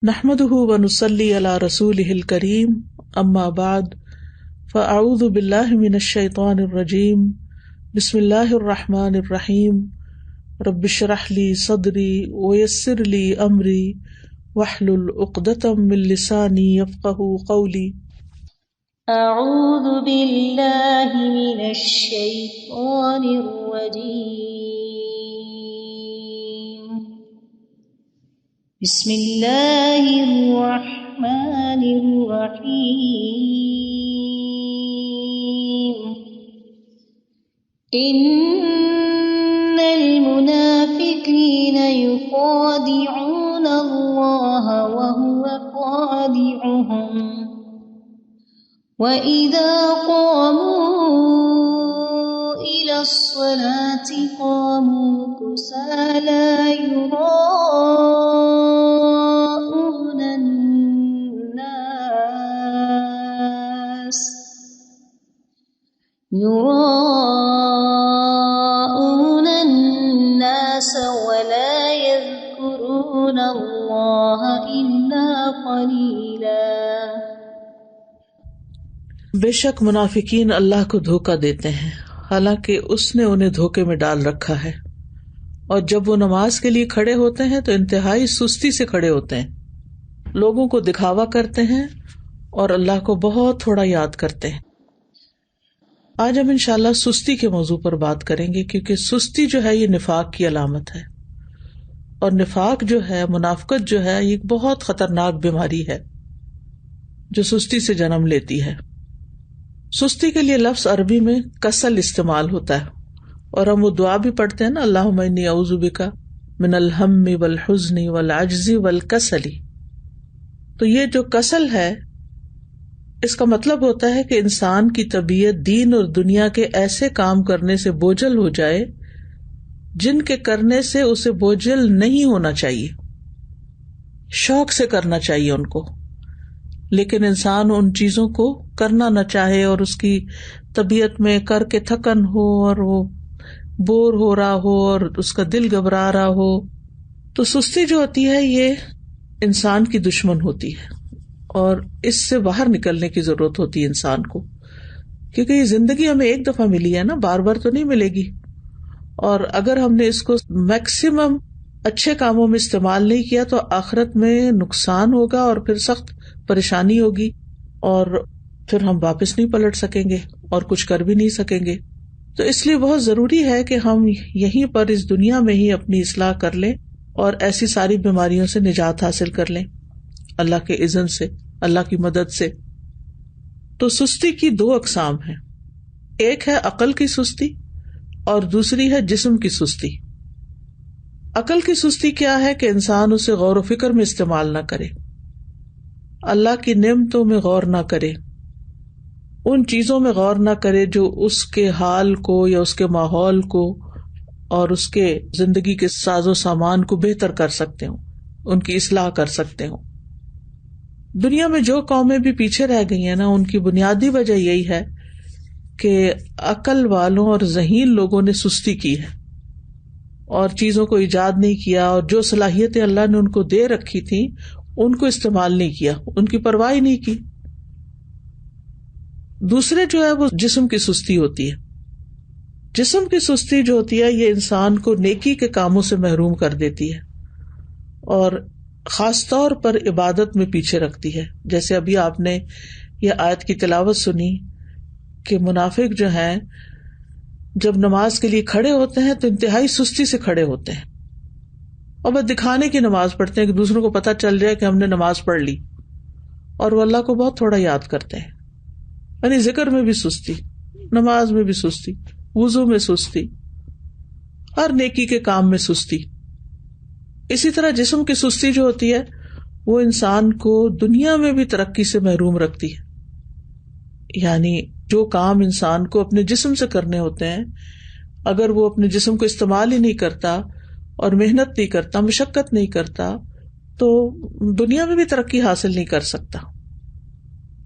نحمده ونصلي على رسوله الكريم اما بعد فاعوذ بالله من الشيطان الرجيم بسم الله الرحمن الرحيم رب اشرح لي صدري ويسر لي امري واحلل عقدة من لساني يفقهوا قولي. اعوذ باللہ من الشیطان الرجیم بسم اللہ الرحمن الرحیم ان المنافقین یخادعون اللہ وهو خادعهم وَإِذَا قَامُوا إِلَى الصَّلَاةِ قَامُوا كُسَالَىٰ يُرَاءُونَ النَّاسَ وَلَا يَذْكُرُونَ اللَّهَ إِلَّا قَلِيلًا. بے شک منافقین اللہ کو دھوکہ دیتے ہیں حالانکہ اس نے انہیں دھوکے میں ڈال رکھا ہے، اور جب وہ نماز کے لیے کھڑے ہوتے ہیں تو انتہائی سستی سے کھڑے ہوتے ہیں، لوگوں کو دکھاوا کرتے ہیں اور اللہ کو بہت تھوڑا یاد کرتے ہیں. آج ہم انشاءاللہ سستی کے موضوع پر بات کریں گے، کیونکہ سستی جو ہے یہ نفاق کی علامت ہے، اور نفاق جو ہے، منافقت جو ہے، یہ ایک بہت خطرناک بیماری ہے جو سستی سے جنم لیتی ہے. سستی کے لیے لفظ عربی میں کسل استعمال ہوتا ہے، اور ہم وہ دعا بھی پڑھتے ہیں نا، اللہم انی اعوذ بک من الہم والحزن والعجز والکسل. تو یہ جو کسل ہے، اس کا مطلب ہوتا ہے کہ انسان کی طبیعت دین اور دنیا کے ایسے کام کرنے سے بوجھل ہو جائے جن کے کرنے سے اسے بوجھل نہیں ہونا چاہیے، شوق سے کرنا چاہیے ان کو، لیکن انسان ان چیزوں کو کرنا نہ چاہے اور اس کی طبیعت میں کر کے تھکن ہو اور وہ بور ہو رہا ہو اور اس کا دل گھبرا رہا ہو. تو سستی جو ہوتی ہے یہ انسان کی دشمن ہوتی ہے، اور اس سے باہر نکلنے کی ضرورت ہوتی ہے انسان کو، کیونکہ یہ زندگی ہمیں ایک دفعہ ملی ہے نا، بار بار تو نہیں ملے گی. اور اگر ہم نے اس کو میکسیمم اچھے کاموں میں استعمال نہیں کیا تو آخرت میں نقصان ہوگا اور پھر سخت پریشانی ہوگی، اور پھر ہم واپس نہیں پلٹ سکیں گے اور کچھ کر بھی نہیں سکیں گے. تو اس لیے بہت ضروری ہے کہ ہم یہیں پر اس دنیا میں ہی اپنی اصلاح کر لیں اور ایسی ساری بیماریوں سے نجات حاصل کر لیں اللہ کے اذن سے، اللہ کی مدد سے. تو سستی کی دو اقسام ہیں، ایک ہے عقل کی سستی اور دوسری ہے جسم کی سستی. عقل کی سستی کیا ہے کہ انسان اسے غور و فکر میں استعمال نہ کرے، اللہ کی نعمتوں میں غور نہ کرے، ان چیزوں میں غور نہ کرے جو اس کے حال کو یا اس کے ماحول کو اور اس کے زندگی کے ساز و سامان کو بہتر کر سکتے ہوں، ان کی اصلاح کر سکتے ہوں. دنیا میں جو قومیں بھی پیچھے رہ گئی ہیں نا، ان کی بنیادی وجہ یہی ہے کہ عقل والوں اور ذہین لوگوں نے سستی کی ہے اور چیزوں کو ایجاد نہیں کیا، اور جو صلاحیتیں اللہ نے ان کو دے رکھی تھی ان کو استعمال نہیں کیا، ان کی پرواہ نہیں کی. دوسرے جو ہے وہ جسم کی سستی ہوتی ہے. جسم کی سستی جو ہوتی ہے یہ انسان کو نیکی کے کاموں سے محروم کر دیتی ہے اور خاص طور پر عبادت میں پیچھے رکھتی ہے. جیسے ابھی آپ نے یہ آیت کی تلاوت سنی کہ منافق جو ہیں جب نماز کے لیے کھڑے ہوتے ہیں تو انتہائی سستی سے کھڑے ہوتے ہیں، اور بس دکھانے کی نماز پڑھتے ہیں کہ دوسروں کو پتہ چل جائے کہ ہم نے نماز پڑھ لی، اور وہ اللہ کو بہت تھوڑا یاد کرتے ہیں. یعنی ذکر میں بھی سستی، نماز میں بھی سستی، وضو میں سستی، ہر نیکی کے کام میں سستی. اسی طرح جسم کی سستی جو ہوتی ہے وہ انسان کو دنیا میں بھی ترقی سے محروم رکھتی ہے. یعنی جو کام انسان کو اپنے جسم سے کرنے ہوتے ہیں، اگر وہ اپنے جسم کو استعمال ہی نہیں کرتا اور محنت نہیں کرتا، مشقت نہیں کرتا، تو دنیا میں بھی ترقی حاصل نہیں کر سکتا.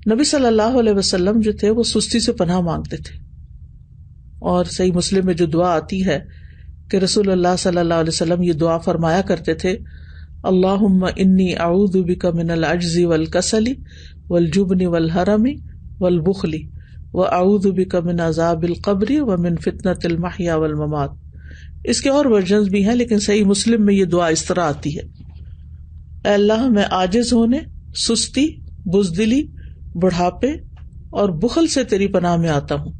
نبی صلی اللہ علیہ وسلم جو تھے وہ سستی سے پناہ مانگتے تھے، اور صحیح مسلم میں جو دعا آتی ہے کہ رسول اللہ صلی اللہ علیہ وسلم یہ دعا فرمایا کرتے تھے، اللہم انی اعوذ بک من العجز والکسل والجبن والحرم والبخل واعوذ بک من عذاب القبر ومن فتنۃ المحیا والممات. اس کے اور ورژنز بھی ہیں لیکن صحیح مسلم میں یہ دعا اس طرح آتی ہے: اے اللہ میں عاجز ہونے، سستی، بزدلی، بڑھاپے اور بخل سے تیری پناہ میں آتا ہوں،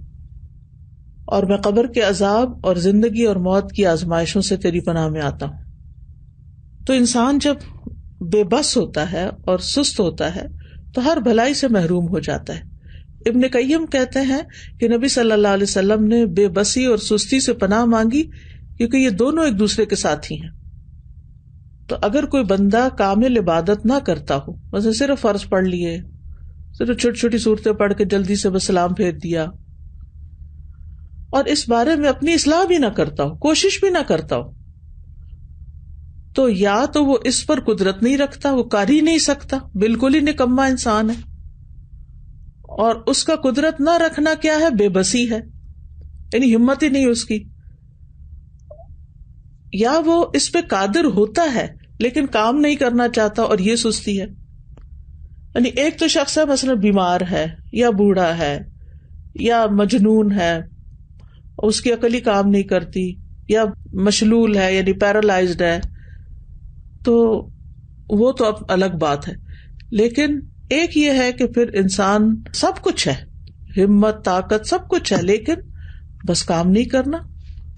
اور میں قبر کے عذاب اور زندگی اور موت کی آزمائشوں سے تیری پناہ میں آتا ہوں. تو انسان جب بے بس ہوتا ہے اور سست ہوتا ہے تو ہر بھلائی سے محروم ہو جاتا ہے. ابن قیم کہتے ہیں کہ نبی صلی اللہ علیہ وسلم نے بے بسی اور سستی سے پناہ مانگی کیونکہ یہ دونوں ایک دوسرے کے ساتھی ہیں. تو اگر کوئی بندہ کامل عبادت نہ کرتا ہو، مثلا صرف فرض پڑھ لیے، صرف چھوٹی چھوٹی صورتیں پڑھ کے جلدی سے بس سلام پھیر دیا، اور اس بارے میں اپنی اصلاح بھی نہ کرتا ہو، کوشش بھی نہ کرتا ہو، تو یا تو وہ اس پر قدرت نہیں رکھتا، وہ کر ہی نہیں سکتا، بالکل ہی نکما انسان ہے، اور اس کا قدرت نہ رکھنا کیا ہے؟ بے بسی ہے، یعنی ہمت ہی نہیں اس کی. یا وہ اس پہ قادر ہوتا ہے لیکن کام نہیں کرنا چاہتا، اور یہ سستی ہے. یعنی ایک تو شخص ہے مثلا بیمار ہے یا بوڑھا ہے یا مجنون ہے، اس کی عقل ہی کام نہیں کرتی، یا مشلول ہے یعنی پیرالائزڈ ہے، تو وہ تو اب الگ بات ہے. لیکن ایک یہ ہے کہ پھر انسان سب کچھ ہے، ہمت، طاقت، سب کچھ ہے، لیکن بس کام نہیں کرنا،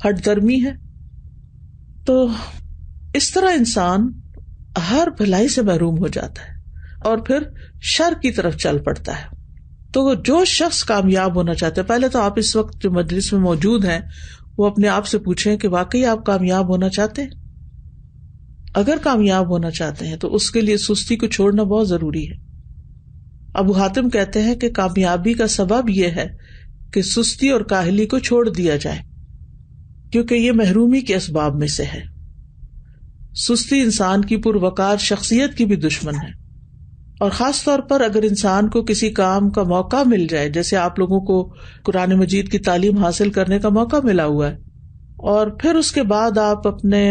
ہٹ درمی ہے. تو اس طرح انسان ہر بھلائی سے محروم ہو جاتا ہے اور پھر شر کی طرف چل پڑتا ہے. تو جو شخص کامیاب ہونا چاہتے ہیں، پہلے تو آپ اس وقت جو مجلس میں موجود ہیں وہ اپنے آپ سے پوچھیں کہ واقعی آپ کامیاب ہونا چاہتے ہیں؟ اگر کامیاب ہونا چاہتے ہیں تو اس کے لیے سستی کو چھوڑنا بہت ضروری ہے. ابو حاتم کہتے ہیں کہ کامیابی کا سبب یہ ہے کہ سستی اور کاہلی کو چھوڑ دیا جائے، کیونکہ یہ محرومی کے اسباب میں سے ہے. سستی انسان کی پروقار شخصیت کی بھی دشمن ہے، اور خاص طور پر اگر انسان کو کسی کام کا موقع مل جائے، جیسے آپ لوگوں کو قرآن مجید کی تعلیم حاصل کرنے کا موقع ملا ہوا ہے، اور پھر اس کے بعد آپ اپنے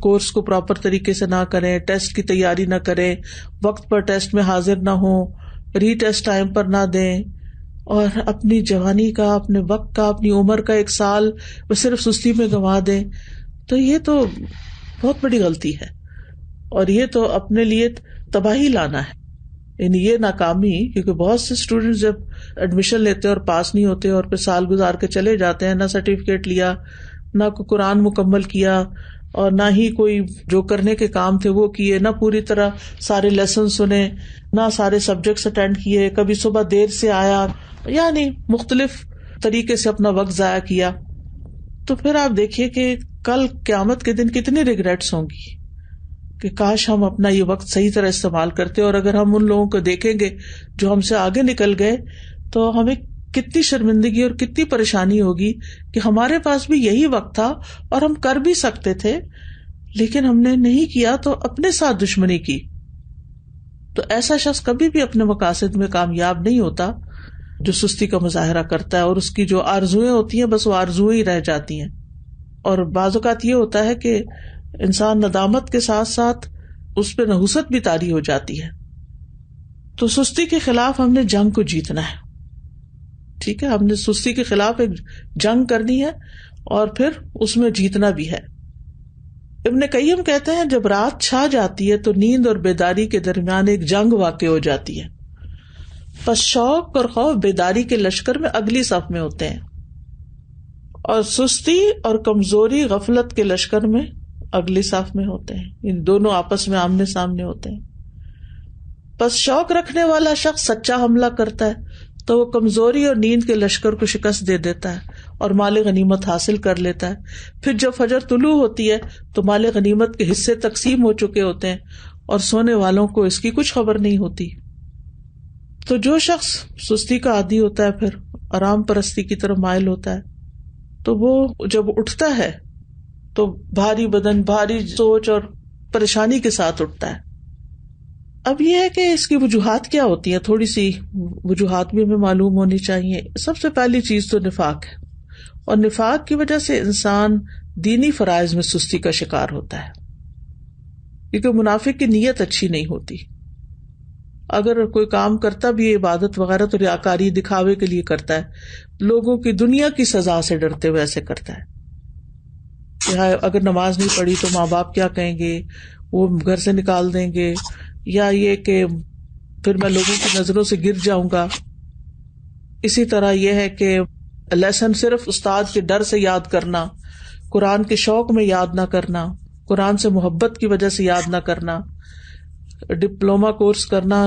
کورس کو پراپر طریقے سے نہ کریں، ٹیسٹ کی تیاری نہ کریں، وقت پر ٹیسٹ میں حاضر نہ ہوں، ری ٹیسٹ ٹائم پر نہ دیں، اور اپنی جوانی کا، اپنے وقت کا، اپنی عمر کا 1 سال وہ صرف سستی میں گنوا دیں، تو یہ تو بہت بڑی غلطی ہے، اور یہ تو اپنے لیے تباہی لانا ہے. یعنی یہ ناکامی، کیونکہ بہت سے اسٹوڈینٹ جب ایڈمیشن لیتے اور پاس نہیں ہوتے اور پھر سال گزار کے چلے جاتے ہیں، نہ سرٹیفکیٹ لیا، نہ کوئی قرآن مکمل کیا، اور نہ ہی کوئی جو کرنے کے کام تھے وہ کیے، نہ پوری طرح سارے لیسن سنے، نہ سارے سبجیکٹس اٹینڈ کیے، کبھی صبح دیر سے آیا، یعنی مختلف طریقے سے اپنا وقت ضائع کیا. تو پھر آپ دیکھیے کہ کل قیامت کے دن کتنی ریگریٹس ہوں گی کہ کاش ہم اپنا یہ وقت صحیح طرح استعمال کرتے. اور اگر ہم ان لوگوں کو دیکھیں گے جو ہم سے آگے نکل گئے تو ہمیں کتنی شرمندگی اور کتنی پریشانی ہوگی کہ ہمارے پاس بھی یہی وقت تھا اور ہم کر بھی سکتے تھے لیکن ہم نے نہیں کیا، تو اپنے ساتھ دشمنی کی. تو ایسا شخص کبھی بھی اپنے مقاصد میں کامیاب نہیں ہوتا جو سستی کا مظاہرہ کرتا ہے، اور اس کی جو آرزویں ہوتی ہیں بس وہ آرزویں ہی رہ جاتی ہیں. اور بعض اوقات یہ ہوتا ہے کہ انسان ندامت کے ساتھ ساتھ اس پہ نحوست بھی طاری ہو جاتی ہے. تو سستی کے خلاف ہم نے جنگ کو جیتنا ہے، ٹھیک ہے، ہم نے سستی کے خلاف ایک جنگ کرنی ہے اور پھر اس میں جیتنا بھی ہے. ابن قیم کہتے ہیں جب رات چھا جاتی ہے تو نیند اور بیداری کے درمیان ایک جنگ واقع ہو جاتی ہے، پس شوق اور خوف بیداری کے لشکر میں اگلی صف میں ہوتے ہیں، اور سستی اور کمزوری غفلت کے لشکر میں اگلی صف میں ہوتے ہیں. ان دونوں آپس میں آمنے سامنے ہوتے ہیں. پس شوق رکھنے والا شخص سچا حملہ کرتا ہے تو وہ کمزوری اور نیند کے لشکر کو شکست دے دیتا ہے اور مال غنیمت حاصل کر لیتا ہے. پھر جب فجر طلوع ہوتی ہے تو مال غنیمت کے حصے تقسیم ہو چکے ہوتے ہیں اور سونے والوں کو اس کی کچھ خبر نہیں ہوتی. تو جو شخص سستی کا عادی ہوتا ہے پھر آرام پرستی کی طرف مائل ہوتا ہے، تو وہ جب اٹھتا ہے تو بھاری بدن، بھاری سوچ اور پریشانی کے ساتھ اٹھتا ہے. اب یہ ہے کہ اس کی وجوہات کیا ہوتی ہیں، تھوڑی سی وجوہات بھی ہمیں معلوم ہونی چاہیے. سب سے پہلی چیز تو نفاق ہے، اور نفاق کی وجہ سے انسان دینی فرائض میں سستی کا شکار ہوتا ہے. کیونکہ منافق کی نیت اچھی نہیں ہوتی. اگر کوئی کام کرتا بھی عبادت وغیرہ تو ریاکاری دکھاوے کے لیے کرتا ہے, لوگوں کی دنیا کی سزا سے ڈرتے ہوئے ایسے کرتا ہے کہ اگر نماز نہیں پڑھی تو ماں باپ کیا کہیں گے, وہ گھر سے نکال دیں گے, یا یہ کہ پھر میں لوگوں کی نظروں سے گر جاؤں گا. اسی طرح یہ ہے کہ لیسن صرف استاد کے ڈر سے یاد کرنا, قرآن کے شوق میں یاد نہ کرنا, قرآن سے محبت کی وجہ سے یاد نہ کرنا, ڈپلوما کورس کرنا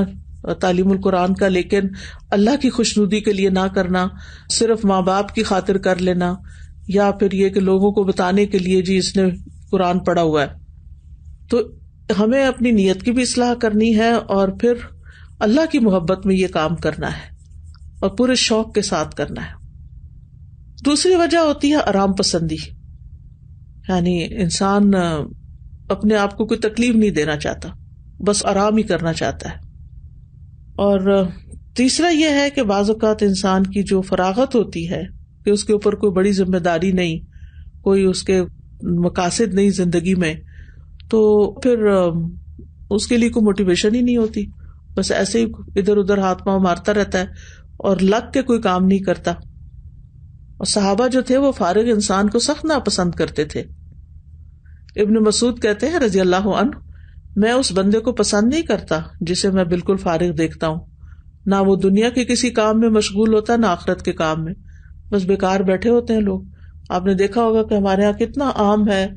تعلیم القرآن کا لیکن اللہ کی خوشنودی کے لیے نہ کرنا, صرف ماں باپ کی خاطر کر لینا, یا پھر یہ کہ لوگوں کو بتانے کے لیے جی اس نے قرآن پڑھا ہوا ہے. تو ہمیں اپنی نیت کی بھی اصلاح کرنی ہے اور پھر اللہ کی محبت میں یہ کام کرنا ہے اور پورے شوق کے ساتھ کرنا ہے. دوسری وجہ ہوتی ہے آرام پسندی, یعنی انسان اپنے آپ کو کوئی تکلیف نہیں دینا چاہتا, بس آرام ہی کرنا چاہتا ہے. اور تیسرا یہ ہے کہ بعض اوقات انسان کی جو فراغت ہوتی ہے کہ اس کے اوپر کوئی بڑی ذمہ داری نہیں, کوئی اس کے مقاصد نہیں زندگی میں, تو پھر اس کے لیے کوئی موٹیویشن ہی نہیں ہوتی, بس ایسے ہی ادھر ادھر ہاتھ پاؤں مارتا رہتا ہے اور لگ کے کوئی کام نہیں کرتا. اور صحابہ جو تھے وہ فارغ انسان کو سخت ناپسند کرتے تھے. ابن مسعود کہتے ہیں رضی اللہ عنہ, میں اس بندے کو پسند نہیں کرتا جسے میں بالکل فارغ دیکھتا ہوں, نہ وہ دنیا کے کسی کام میں مشغول ہوتا ہے نہ آخرت کے کام میں, بس بیکار بیٹھے ہوتے ہیں لوگ. آپ نے دیکھا ہوگا کہ ہمارے یہاں کتنا عام ہے,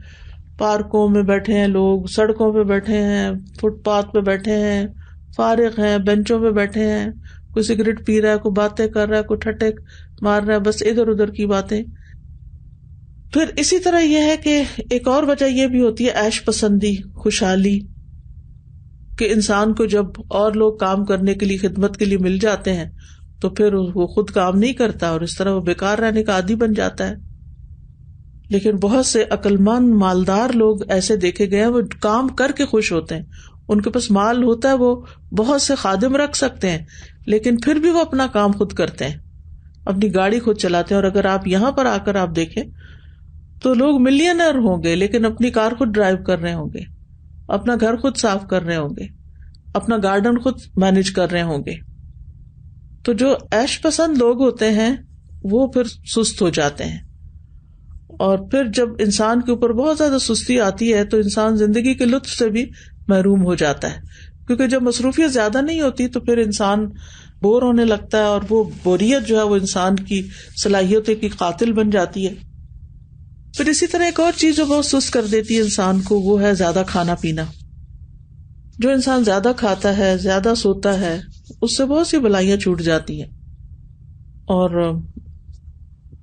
پارکوں میں بیٹھے ہیں لوگ, سڑکوں پہ بیٹھے ہیں, فٹ پاتھ پہ بیٹھے ہیں, فارغ ہیں, بینچوں پہ بیٹھے ہیں, کوئی سگریٹ پی رہا ہے, کوئی باتیں کر رہا ہے, کوئی ٹھٹے مار رہا ہے, بس ادھر ادھر کی باتیں. پھر اسی طرح یہ ہے کہ ایک اور وجہ یہ بھی ہوتی ہے عیش پسندی, خوشحالی, کہ انسان کو جب اور لوگ کام کرنے کے لیے خدمت کے لیے مل جاتے ہیں تو پھر وہ خود کام نہیں کرتا اور اس طرح وہ بیکار رہنے کا عادی بن جاتا ہے. لیکن بہت سے عقلمند مالدار لوگ ایسے دیکھے گئے ہیں, وہ کام کر کے خوش ہوتے ہیں, ان کے پاس مال ہوتا ہے, وہ بہت سے خادم رکھ سکتے ہیں, لیکن پھر بھی وہ اپنا کام خود کرتے ہیں, اپنی گاڑی خود چلاتے ہیں. اور اگر آپ یہاں پر آ کر آپ دیکھیں تو لوگ ملینئر ہوں گے لیکن اپنی کار خود ڈرائیو کر رہے ہوں گے, اپنا گھر خود صاف کر رہے ہوں گے, اپنا گارڈن خود مینج کر رہے ہوں گے. تو جو عیش پسند لوگ ہوتے ہیں وہ پھر سست ہو جاتے ہیں, اور پھر جب انسان کے اوپر بہت زیادہ سستی آتی ہے تو انسان زندگی کے لطف سے بھی محروم ہو جاتا ہے, کیونکہ جب مصروفیت زیادہ نہیں ہوتی تو پھر انسان بور ہونے لگتا ہے, اور وہ بوریت جو ہے وہ انسان کی صلاحیتوں کی قاتل بن جاتی ہے. پھر اسی طرح ایک اور چیز جو بہت سست کر دیتی ہے انسان کو, وہ ہے زیادہ کھانا پینا. جو انسان زیادہ کھاتا ہے, زیادہ سوتا ہے, اس سے بہت سی بلائیاں چھوٹ جاتی ہیں. اور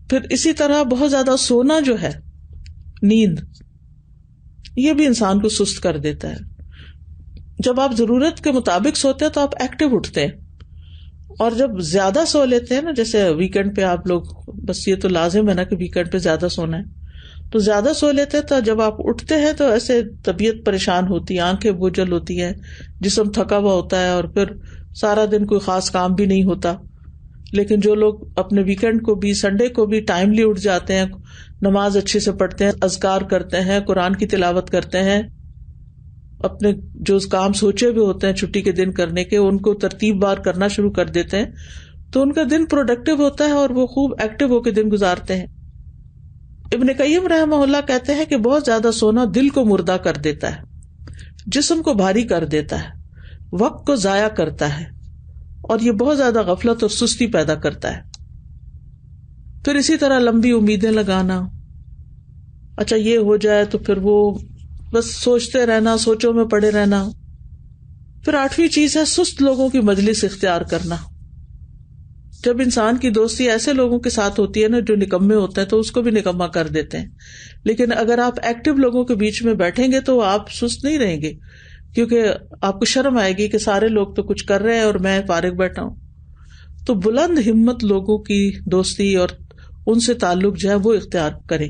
پھر اسی طرح بہت زیادہ سونا جو ہے, نیند, یہ بھی انسان کو سست کر دیتا ہے. جب آپ ضرورت کے مطابق سوتے ہیں تو آپ ایکٹیو اٹھتے ہیں, اور جب زیادہ سو لیتے ہیں نا, جیسے ویکینڈ پہ آپ لوگ, بس یہ تو لازم ہے نا کہ ویکینڈ پہ زیادہ سونا ہے, تو زیادہ سو لیتے ہیں تو جب آپ اٹھتے ہیں تو ایسے طبیعت پریشان ہوتی ہے, آنکھیں بوجھل ہوتی ہے, جسم تھکا ہوا ہوتا ہے, اور پھر سارا دن کوئی خاص کام بھی نہیں ہوتا. لیکن جو لوگ اپنے ویکینڈ کو بھی, سنڈے کو بھی ٹائملی اٹھ جاتے ہیں, نماز اچھے سے پڑھتے ہیں, اذکار کرتے ہیں, قرآن کی تلاوت کرتے ہیں, اپنے جو کام سوچے ہوئے ہوتے ہیں چھٹی کے دن کرنے کے ان کو ترتیب بار کرنا شروع کر دیتے ہیں, تو ان کا دن پروڈکٹیو ہوتا ہے اور وہ خوب ایکٹیو ہو کے دن گزارتے ہیں. ابن قیم رحمہ اللہ کہتے ہیں کہ بہت زیادہ سونا دل کو مردہ کر دیتا ہے, جسم کو بھاری کر دیتا ہے, وقت کو ضائع کرتا ہے, اور یہ بہت زیادہ غفلت اور سستی پیدا کرتا ہے. پھر اسی طرح لمبی امیدیں لگانا, اچھا یہ ہو جائے تو پھر وہ بس سوچتے رہنا, سوچوں میں پڑے رہنا. پھر 8ویں چیز ہے سست لوگوں کی مجلس اختیار کرنا. جب انسان کی دوستی ایسے لوگوں کے ساتھ ہوتی ہے نا جو نکمے ہوتے ہیں تو اس کو بھی نکما کر دیتے ہیں, لیکن اگر آپ ایکٹیو لوگوں کے بیچ میں بیٹھیں گے تو آپ سست نہیں رہیں گے, کیونکہ آپ کو شرم آئے گی کہ سارے لوگ تو کچھ کر رہے ہیں اور میں فارغ بیٹھا ہوں. تو بلند ہمت لوگوں کی دوستی اور ان سے تعلق جو ہے وہ اختیار کریں,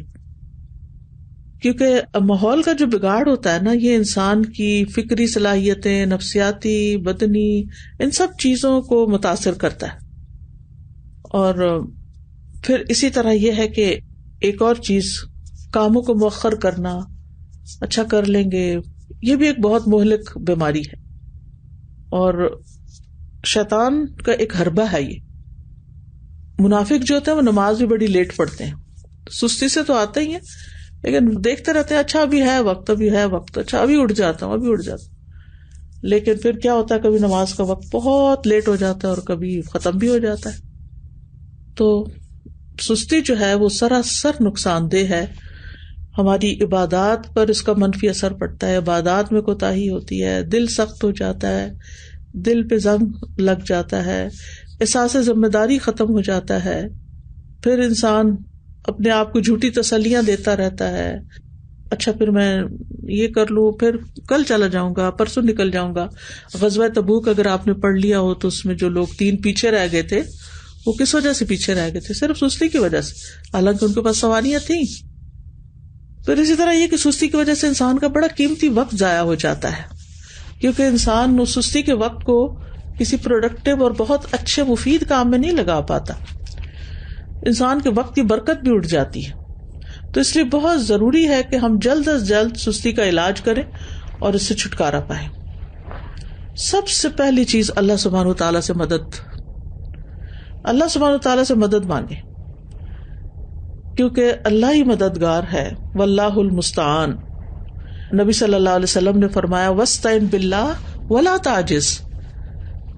کیونکہ ماحول کا جو بگاڑ ہوتا ہے نا یہ انسان کی فکری صلاحیتیں, نفسیاتی, بدنی, ان سب چیزوں کو متاثر کرتا ہے. اور پھر اسی طرح یہ ہے کہ ایک اور چیز, کاموں کو مؤخر کرنا, اچھا کر لیں گے, یہ بھی ایک بہت مہلک بیماری ہے، اور شیطان کا ایک حربہ ہے یہ. منافق جو ہوتے ہیں وہ نماز بھی بڑی لیٹ پڑھتے ہیں، سستی سے تو آتے ہی ہیں لیکن دیکھتے رہتے ہیں اچھا ابھی ہے وقت، ابھی ہے وقت، اچھا ابھی اٹھ جاتا ہوں، ابھی اٹھ جاتا ہوں. لیکن پھر کیا ہوتا ہے، کبھی نماز کا وقت بہت لیٹ ہو جاتا ہے اور کبھی ختم بھی ہو جاتا ہے. تو سستی جو ہے وہ سراسر نقصان دہ ہے. ہماری عبادات پر اس کا منفی اثر پڑتا ہے، عبادات میں کوتاہی ہوتی ہے، دل سخت ہو جاتا ہے، دل پہ زنگ لگ جاتا ہے، احساس ذمہ داری ختم ہو جاتا ہے. پھر انسان اپنے آپ کو جھوٹی تسلیاں دیتا رہتا ہے، اچھا پھر میں یہ کر لوں، پھر کل چلا جاؤں گا، پرسوں نکل جاؤں گا. غزوہ تبوک اگر آپ نے پڑھ لیا ہو تو اس میں جو لوگ 3 پیچھے رہ گئے تھے وہ کس وجہ سے پیچھے رہ گئے تھے؟ صرف سستی کی وجہ سے، حالانکہ ان کے پاس سواریاں تھیں. پھر اسی طرح یہ کہ سستی کی وجہ سے انسان کا بڑا قیمتی وقت ضائع ہو جاتا ہے، کیونکہ انسان اس سستی کے وقت کو کسی پروڈکٹیو اور بہت اچھے مفید کام میں نہیں لگا پاتا. انسان کے وقت کی برکت بھی اٹھ جاتی ہے. تو اس لیے بہت ضروری ہے کہ ہم جلد از جلد سستی کا علاج کریں اور اس سے چھٹکارا پائیں. سب سے پہلی چیز اللہ سبحانہ و تعالیٰ سے مدد، اللہ سبحانہ و تعالیٰ سے مدد مانگے، کیونکہ اللہ ہی مددگار ہے. واللہ المستعان. نبی صلی اللہ علیہ وسلم نے فرمایا وَاسْتَعِن بِاللَّهِ وَلَا تَعْجِزْ.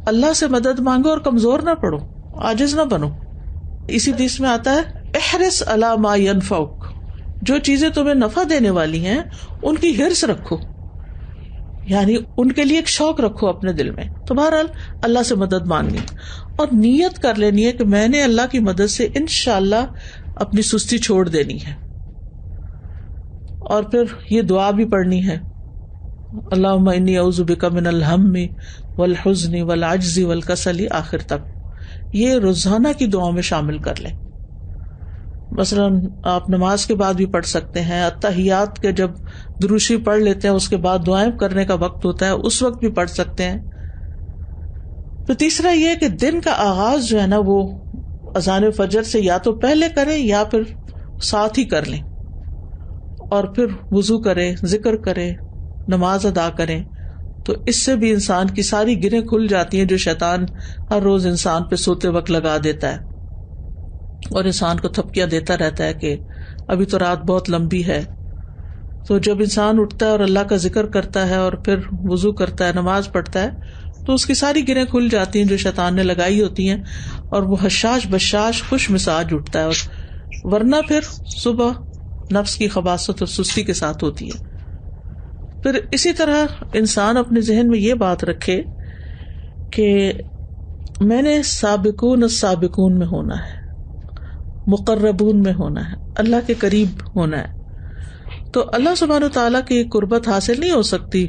اللہ سے مدد مانگو اور کمزور نہ پڑو، عاجز نہ بنو. اسی حدیث میں آتا ہے احرص علی ما ینفعک، جو چیزیں تمہیں نفع دینے والی ہیں ان کی حرص رکھو، یعنی ان کے لیے ایک شوق رکھو اپنے دل میں. تو بہرحال اللہ سے مدد مانگنی اور نیت کر لینی ہے کہ میں نے اللہ کی مدد سے انشاءاللہ اپنی سستی چھوڑ دینی ہے. اور پھر یہ دعا بھی پڑھنی ہے، اللہم انی اعوذ بک من الہم والحزن والعجز والکسل، آخر تک. یہ روزانہ کی دعاؤں میں شامل کر لیں. مثلاً آپ نماز کے بعد بھی پڑھ سکتے ہیں، اتحیات کے جب دروشی پڑھ لیتے ہیں اس کے بعد دعائیں کرنے کا وقت ہوتا ہے اس وقت بھی پڑھ سکتے ہیں. تو تیسرا یہ کہ دن کا آغاز جو ہے نا وہ اذان فجر سے یا تو پہلے کریں یا پھر ساتھ ہی کر لیں، اور پھر وضو کریں، ذکر کریں، نماز ادا کریں. تو اس سے بھی انسان کی ساری گرہیں کھل جاتی ہیں جو شیطان ہر روز انسان پہ سوتے وقت لگا دیتا ہے اور انسان کو تھپکیاں دیتا رہتا ہے کہ ابھی تو رات بہت لمبی ہے. تو جب انسان اٹھتا ہے اور اللہ کا ذکر کرتا ہے اور پھر وضو کرتا ہے، نماز پڑھتا ہے، تو اس کی ساری گرہیں کھل جاتی ہیں جو شیطان نے لگائی ہوتی ہیں، اور وہ حشاش بشاش خوش مزاج اٹھتا ہے. اور ورنہ پھر صبح نفس کی خباثت اور سستی کے ساتھ ہوتی ہے. پھر اسی طرح انسان اپنے ذہن میں یہ بات رکھے کہ میں نے سابقون السابقون میں ہونا ہے، مقربون میں ہونا ہے، اللہ کے قریب ہونا ہے. تو اللہ سبحانہ تعالیٰ کی قربت حاصل نہیں ہو سکتی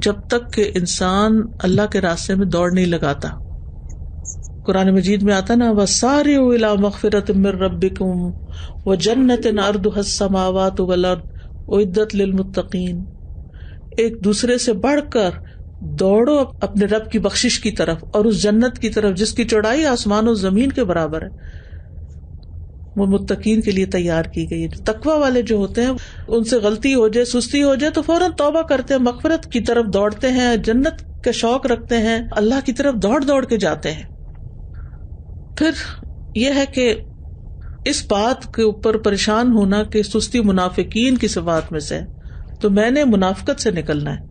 جب تک کہ انسان اللہ کے راستے میں دوڑ نہیں لگاتا. قرآن مجید میں آتا نا وَسَارِعُوا إِلَىٰ مَغْفِرَةٍ مِّن رَّبِّكُمْ وَجَنَّةٍ عَرْضُهَا السَّمَاوَاتُ وَالْأَرْضُ أُعِدَّتْ لِلْمُتَّقِينَ. ایک دوسرے سے بڑھ کر دوڑو اپنے رب کی بخشش کی طرف اور اس جنت کی طرف جس کی چوڑائی آسمان و زمین کے برابر ہے. وہ متقین کے لیے تیار کی گئی ہے. تقوی والے جو ہوتے ہیں ان سے غلطی ہو جائے، سستی ہو جائے تو فوراً توبہ کرتے ہیں، مغفرت کی طرف دوڑتے ہیں، جنت کا شوق رکھتے ہیں، اللہ کی طرف دوڑ دوڑ کے جاتے ہیں. پھر یہ ہے کہ اس بات کے اوپر پریشان ہونا کہ سستی منافقین کی صفات میں سے، تو میں نے منافقت سے نکلنا ہے،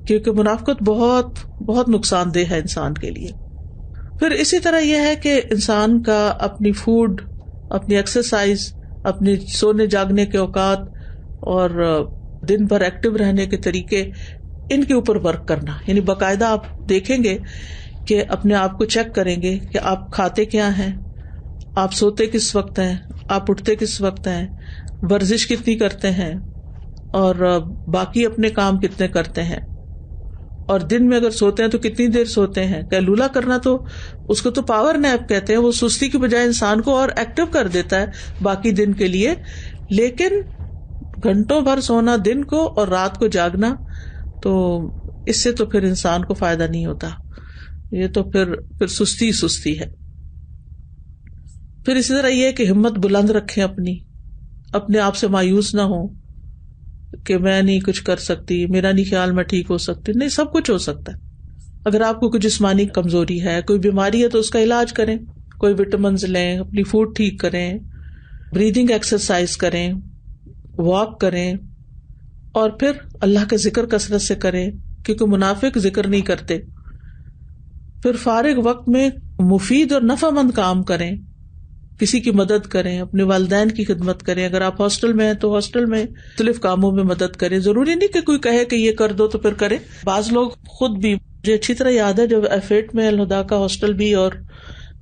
کیونکہ منافقت بہت بہت نقصان دہ ہے انسان کے لیے. پھر اسی طرح یہ ہے کہ انسان کا اپنی فوڈ، اپنی ایکسرسائز، اپنی سونے جاگنے کے اوقات اور دن بھر ایکٹیو رہنے کے طریقے، ان کے اوپر ورک کرنا. یعنی باقاعدہ آپ دیکھیں گے کہ اپنے آپ کو چیک کریں گے کہ آپ کھاتے کیا ہیں، آپ سوتے کس وقت ہیں، آپ اٹھتے کس وقت ہیں، ورزش کتنی کرتے ہیں، اور باقی اپنے کام کتنے کرتے ہیں، اور دن میں اگر سوتے ہیں تو کتنی دیر سوتے ہیں. قیلولہ کرنا تو اس کو تو پاور نیپ کہتے ہیں، وہ سستی کی بجائے انسان کو اور ایکٹیو کر دیتا ہے باقی دن کے لیے. لیکن گھنٹوں بھر سونا دن کو اور رات کو جاگنا، تو اس سے تو پھر انسان کو فائدہ نہیں ہوتا، یہ تو پھر سستی سستی ہے. پھر اسی طرح یہ کہ ہمت بلند رکھیں، اپنے آپ سے مایوس نہ ہوں. کہ میں نہیں کچھ کر سکتی, میرا نہیں خیال میں ٹھیک ہو سکتی. نہیں, سب کچھ ہو سکتا ہے. اگر آپ کو کوئی جسمانی کمزوری ہے, کوئی بیماری ہے, تو اس کا علاج کریں, کوئی وٹامنز لیں, اپنی فوڈ ٹھیک کریں, بریدنگ ایکسرسائز کریں, واک کریں, اور پھر اللہ کا ذکر کثرت سے کریں, کیونکہ منافق ذکر نہیں کرتے. پھر فارغ وقت میں مفید اور نفع مند کام کریں, کسی کی مدد کریں, اپنے والدین کی خدمت کریں. اگر آپ ہاسٹل میں ہیں تو ہاسٹل میں مختلف کاموں میں مدد کریں. ضروری نہیں کہ کوئی کہے کہ یہ کر دو تو پھر کریں. بعض لوگ خود بھی, مجھے اچھی طرح یاد ہے جب F8 میں الہدا کا ہاسٹل بھی اور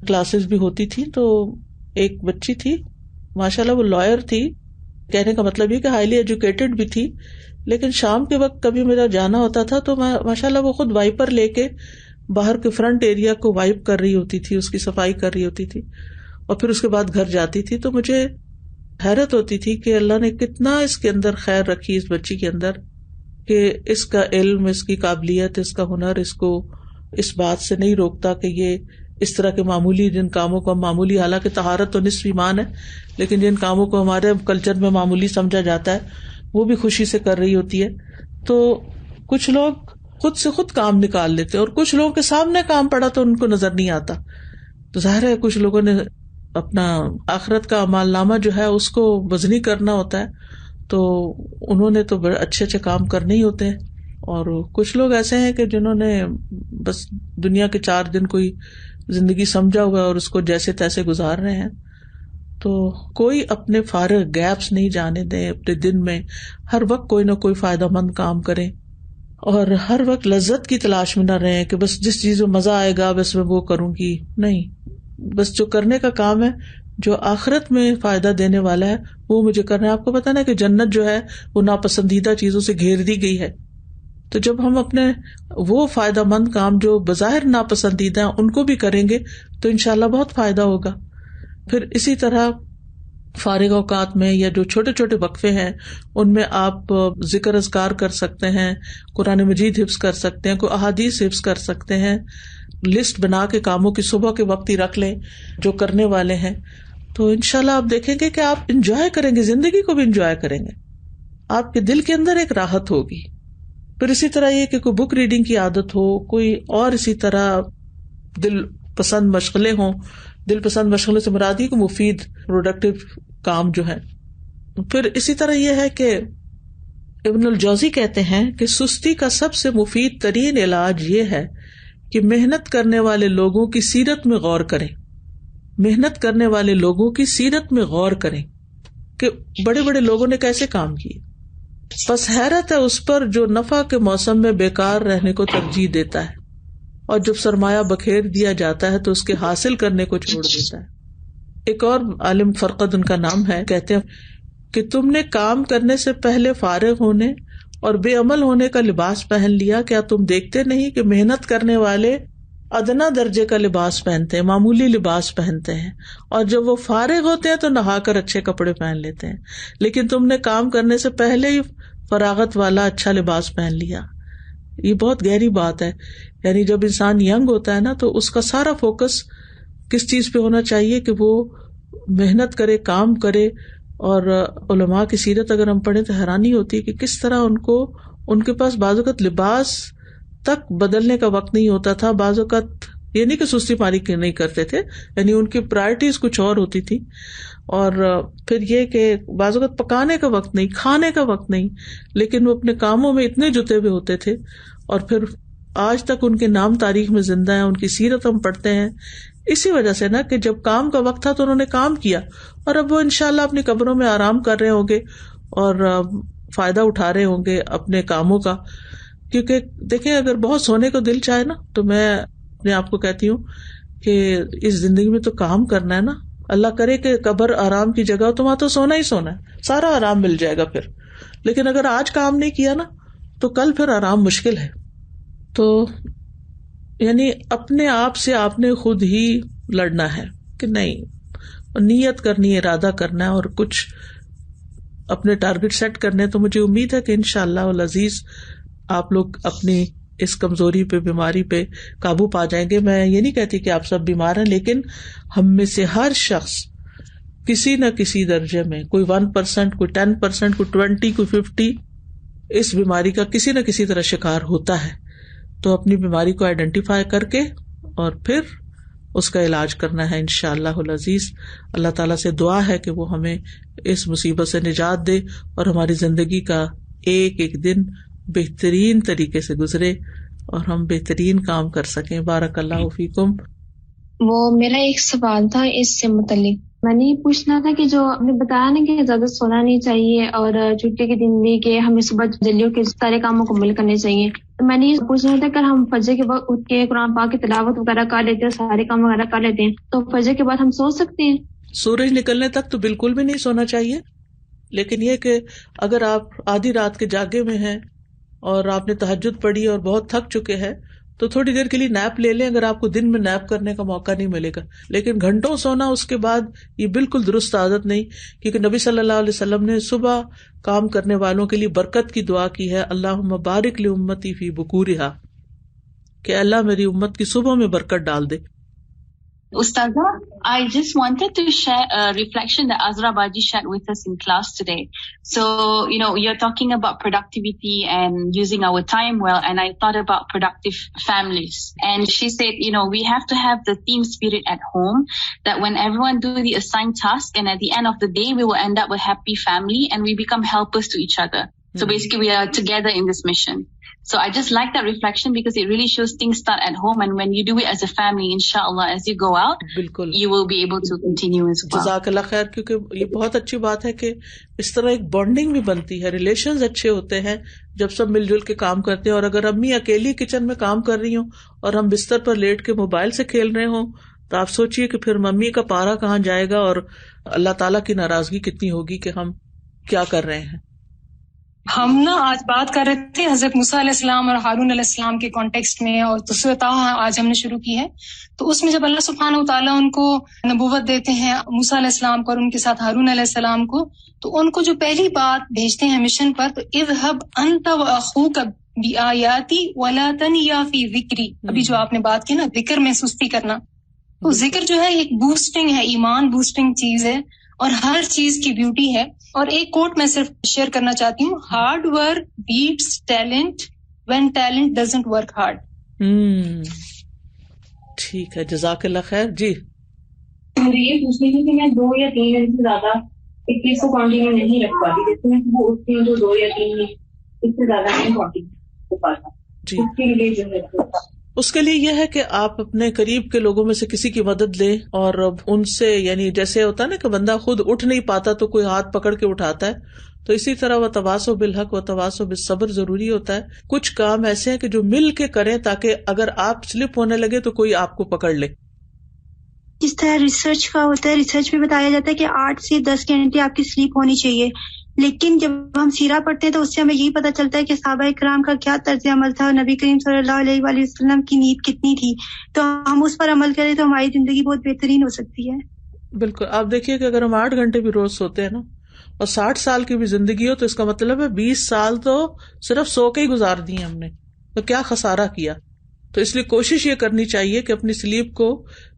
کلاسز بھی ہوتی تھی, تو ایک بچی تھی ماشاءاللہ, وہ لائر تھی, کہنے کا مطلب یہ کہ ہائیلی ایجوکیٹڈ بھی تھی, لیکن شام کے وقت کبھی میرا جانا ہوتا تھا تو ماشاءاللہ وہ خود وائپر لے کے باہر کے فرنٹ ایریا کو وائپ کر رہی ہوتی تھی, اس کی صفائی کر رہی ہوتی تھی, اور پھر اس کے بعد گھر جاتی تھی. تو مجھے حیرت ہوتی تھی کہ اللہ نے کتنا اس کے اندر خیر رکھی اس بچی کے اندر, کہ اس کا علم, اس کی قابلیت, اس کا ہنر اس کو اس بات سے نہیں روکتا کہ یہ اس طرح کے معمولی جن کاموں کو معمولی, حالانکہ طہارت تو نصف ایمان ہے, لیکن جن کاموں کو ہمارے کلچر میں معمولی سمجھا جاتا ہے وہ بھی خوشی سے کر رہی ہوتی ہے. تو کچھ لوگ خود سے خود کام نکال لیتے, اور کچھ لوگوں کے سامنے کام پڑا تو ان کو نظر نہیں آتا. تو ظاہر ہے کچھ لوگوں نے اپنا آخرت کا اعمال نامہ جو ہے اس کو وزنی کرنا ہوتا ہے, تو انہوں نے تو بڑے اچھے اچھے کام کرنے ہی ہوتے ہیں. اور کچھ لوگ ایسے ہیں کہ جنہوں نے بس دنیا کے 4 دن کوئی زندگی سمجھا ہوا ہے اور اس کو جیسے تیسے گزار رہے ہیں. تو کوئی اپنے فارغ گیپس نہیں جانے دیں اپنے دن میں, ہر وقت کوئی نہ کوئی فائدہ مند کام کریں, اور ہر وقت لذت کی تلاش میں نہ رہیں کہ بس جس چیز میں مزہ آئے گا بس میں وہ کروں گی. نہیں, بس جو کرنے کا کام ہے جو آخرت میں فائدہ دینے والا ہے وہ مجھے کرنا ہے. آپ کو پتا نا کہ جنت جو ہے وہ ناپسندیدہ چیزوں سے گھیر دی گئی ہے, تو جب ہم اپنے وہ فائدہ مند کام جو بظاہر ناپسندیدہ ہیں ان کو بھی کریں گے تو انشاءاللہ بہت فائدہ ہوگا. پھر اسی طرح فارغ اوقات میں یا جو چھوٹے چھوٹے وقفے ہیں ان میں آپ ذکر اذکار کر سکتے ہیں, قرآن مجید حفظ کر سکتے ہیں, کوئی احادیث حفظ کر سکتے ہیں, لسٹ بنا کے کاموں کی صبح کے وقت ہی رکھ لیں جو کرنے والے ہیں. تو انشاءاللہ آپ دیکھیں گے کہ آپ انجوائے کریں گے, زندگی کو بھی انجوائے کریں گے, آپ کے دل کے اندر ایک راحت ہوگی. پھر اسی طرح یہ کہ کوئی بک ریڈنگ کی عادت ہو, کوئی اور اسی طرح دل پسند مشغلے ہوں. دل پسند مشغلے سے مراد ہی کو مفید پروڈکٹیو کام جو ہے. پھر اسی طرح یہ ہے کہ ابن الجوزی کہتے ہیں کہ سستی کا سب سے مفید ترین علاج یہ ہے کہ محنت کرنے والے لوگوں کی سیرت میں غور کریں. محنت کرنے والے لوگوں کی سیرت میں غور کریں کہ بڑے بڑے لوگوں نے کیسے کام کیے. بس حیرت ہے اس پر جو نفع کے موسم میں بیکار رہنے کو ترجیح دیتا ہے, اور جب سرمایہ بکھیر دیا جاتا ہے تو اس کے حاصل کرنے کو چھوڑ دیتا ہے. ایک اور عالم فرقد ان کا نام ہے, کہتے ہیں کہ تم نے کام کرنے سے پہلے فارغ ہونے اور بے عمل ہونے کا لباس پہن لیا. کیا تم دیکھتے نہیں کہ محنت کرنے والے ادنا درجے کا لباس پہنتے ہیں, معمولی لباس پہنتے ہیں, اور جب وہ فارغ ہوتے ہیں تو نہا کر اچھے کپڑے پہن لیتے ہیں, لیکن تم نے کام کرنے سے پہلے ہی فراغت والا اچھا لباس پہن لیا. یہ بہت گہری بات ہے. یعنی جب انسان ینگ ہوتا ہے نا تو اس کا سارا فوکس کس چیز پہ ہونا چاہیے کہ وہ محنت کرے, کام کرے. اور علماء کی سیرت اگر ہم پڑھیں تو حیرانی ہوتی ہے کہ کس طرح ان کے پاس بعض اوقات لباس تک بدلنے کا وقت نہیں ہوتا تھا. بعض اوقات یہ نہیں کہ سستی پاری نہیں کرتے تھے, یعنی ان کی پرائرٹیز کچھ اور ہوتی تھی. اور پھر یہ کہ بعض اوقات پکانے کا وقت نہیں, کھانے کا وقت نہیں, لیکن وہ اپنے کاموں میں اتنے جتے ہوئے ہوتے تھے. اور پھر آج تک ان کے نام تاریخ میں زندہ ہیں, ان کی سیرت ہم پڑھتے ہیں اسی وجہ سے نا کہ جب کام کا وقت تھا تو انہوں نے کام کیا, اور اب وہ انشاءاللہ اپنی قبروں میں آرام کر رہے ہوں گے اور فائدہ اٹھا رہے ہوں گے اپنے کاموں کا. کیونکہ دیکھیں اگر بہت سونے کو دل چاہے نا تو میں اپنے آپ کو کہتی ہوں کہ اس زندگی میں تو کام کرنا ہے نا. اللہ کرے کہ قبر آرام کی جگہ ہو تو وہاں تو سونا ہی سونا ہے, سارا آرام مل جائے گا پھر. لیکن اگر آج کام نہیں کیا نا تو کل پھر آرام مشکل ہے. تو یعنی اپنے آپ سے آپ نے خود ہی لڑنا ہے کہ نہیں, نیت کرنی ہے, ارادہ کرنا ہے, اور کچھ اپنے ٹارگٹ سیٹ کرنے. تو مجھے امید ہے کہ انشاءاللہ العزیز آپ لوگ اپنی اس کمزوری پہ, بیماری پہ قابو پا جائیں گے. میں یہ نہیں کہتی کہ آپ سب بیمار ہیں, لیکن ہم میں سے ہر شخص کسی نہ کسی درجے میں, کوئی 1%, کوئی 10%, کوئی 20%, کوئی 50, اس بیماری کا کسی نہ کسی طرح شکار ہوتا ہے، تو اپنی بیماری کو آئیڈینٹیفائی کر کے اور پھر اس کا علاج کرنا ہے انشاءاللہ العزیز. اللہ تعالیٰ سے دعا ہے کہ وہ ہمیں اس مصیبت سے نجات دے اور ہماری زندگی کا ایک ایک دن بہترین طریقے سے گزرے اور ہم بہترین کام کر سکیں. بارک اللہ فیکم. وہ میرا ایک سوال تھا اس سے متعلق، میں نے یہ پوچھنا تھا کہ جو آپ نے بتایا نا کہ زیادہ سونا نہیں چاہیے اور چھٹی کے دن بھی کہ ہمیں صبح جلدی اٹھ کے سارے کام مکمل کرنے چاہیے، تو میں نے یہ پوچھنا تھا کہ ہم فجر کے وقت اٹھ کے قرآن پاک کی تلاوت وغیرہ کر لیتے ہیں، سارے کام وغیرہ کر لیتے ہیں، تو فجر کے بعد ہم سو سکتے ہیں؟ سورج نکلنے تک تو بالکل بھی نہیں سونا چاہیے، لیکن یہ کہ اگر آپ آدھی رات کے جاگے میں ہیں اور آپ نے تہجد پڑھی اور بہت تھک چکے ہیں تو تھوڑی دیر کے لیے نیپ لے لیں، اگر آپ کو دن میں نیپ کرنے کا موقع نہیں ملے گا. لیکن گھنٹوں سونا اس کے بعد یہ بالکل درست عادت نہیں، کیونکہ نبی صلی اللہ علیہ وسلم نے صبح کام کرنے والوں کے لیے برکت کی دعا کی ہے، اللہم بارک لامتی فی بکورہا، کہ اللہ میری امت کی صبح میں برکت ڈال دے. Ustaza, I just wanted to share a reflection that Azra Baji shared with us in class today. So, you're talking about productivity and using our time well, and I thought about productive families. And she said, we have to have the team spirit at home, that when everyone do the assigned task, and at the end of the day, we will end up a happy family and we become helpers to each other. So basically, we are together in this mission. So I just like that reflection because it really shows things start at home, and when you do it as a family, inshallah, as you go out, بالکل you will be able to continue as well. جزاک اللہ خیر، کیونکہ یہ بہت اچھی بات ہے کہ اس طرح ایک بانڈنگ بھی بنتی ہے، ریلیشنز اچھے ہوتے ہیں جب سب مل جل کے کام کرتے ہیں. اور اگر امی اکیلی کچن میں کام کر رہی ہوں اور ہم بستر پر لیٹ کے موبائل سے کھیل رہے ہوں تو آپ سوچئے کہ پھر ممی کا پارا کہاں جائے گا اور اللہ تعالیٰ کی ناراضگی کتنی ہوگی کہ ہم کیا کر رہے ہیں. ہم آج بات کر رہے تھے حضرت موسیٰ علیہ السلام اور ہارون علیہ السلام کے کانٹیکسٹ میں، اور سورۃ طٰہٰ آج ہم نے شروع کی ہے. تو اس میں جب اللہ سبحانہ وتعالیٰ ان کو نبوت دیتے ہیں موسیٰ علیہ السلام کو اور ان کے ساتھ ہارون علیہ السلام کو، تو ان کو جو پہلی بات بھیجتے ہیں مشن پر، تو اذهب انت واخوک بآیاتی ولا تنیا فی ذکری. ابھی جو آپ نے بات کی نا ذکر میں سستی کرنا، تو ذکر جو ہے ایک بوسٹنگ ہے، ایمان بوسٹنگ چیز ہے اور ہر چیز کی بیوٹی ہے. اور ایک کوٹ میں صرف شیئر کرنا چاہتی ہوں، hard work beats talent when talent doesn't work hard. ٹھیک ہے، جزاک اللہ خیر. جی مجھے یہ پوچھنی تھی کہ میں 2 یا 3 دن سے زیادہ ایک چیز کو کنٹینیو نہیں رکھ پاتی، جیسے میں صبح اٹھتی ہوں تو 2 یا 3 دن اس سے زیادہ نہیں کنٹینیو کر پاتا. اس کے لیے جو ہے اس کے لیے یہ ہے کہ آپ اپنے قریب کے لوگوں میں سے کسی کی مدد لیں اور ان سے، یعنی جیسے ہوتا ہے نا کہ بندہ خود اٹھ نہیں پاتا تو کوئی ہاتھ پکڑ کے اٹھاتا ہے، تو اسی طرح وتواصوا بالحق وتواصوا بالصبر ضروری ہوتا ہے. کچھ کام ایسے ہیں کہ جو مل کے کریں تاکہ اگر آپ سلپ ہونے لگے تو کوئی آپ کو پکڑ لے. جس طرح ریسرچ کا ہوتا ہے، ریسرچ میں بتایا جاتا ہے کہ 8 سے 10 گھنٹے آپ کی سلیپ ہونی چاہیے، لیکن جب ہم سیرہ پڑھتے ہیں تو اس سے ہمیں یہی پتہ چلتا ہے کہ صحابہ کرام کا کیا طرز عمل تھا، نبی کریم صلی اللہ علیہ وآلہ وسلم کی نیند کتنی تھی. تو ہم اس پر عمل کریں تو ہماری زندگی بہت بہترین ہو سکتی ہے. بالکل. آپ دیکھیے کہ اگر ہم 8 گھنٹے بھی روز سوتے ہیں نا اور 60 سال کی بھی زندگی ہو تو اس کا مطلب ہے 20 سال تو صرف سو کے ہی گزار دیے ہم نے، تو کیا خسارہ کیا. تو اس لیے کوشش یہ کرنی چاہیے کہ اپنی سلیپ کو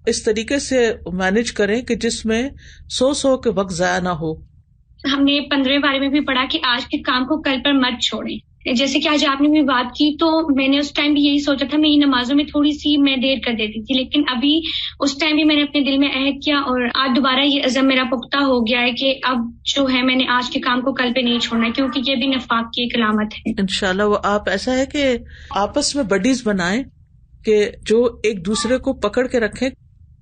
اس طریقے سے مینج کریں کہ جس میں سو کے وقت ضائع نہ ہو. ہم نے 15 بارے میں بھی پڑھا کہ آج کے کام کو کل پر مت چھوڑیں. جیسے کہ آج آپ نے بھی بات کی تو میں نے اس ٹائم بھی یہی سوچا تھا، میری نمازوں میں تھوڑی سی میں دیر کر دیتی تھی، لیکن ابھی اس ٹائم بھی میں نے اپنے دل میں عہد کیا اور آج دوبارہ یہ عزم میرا پختہ ہو گیا ہے کہ اب جو ہے میں نے آج کے کام کو کل پہ نہیں چھوڑنا، کیونکہ یہ بھی نفاق کی ایک علامت ہے. انشاءاللہ وہ آپ ایسا ہے کہ آپس میں بڈیز بنائیں کہ جو ایک دوسرے کو پکڑ کے رکھیں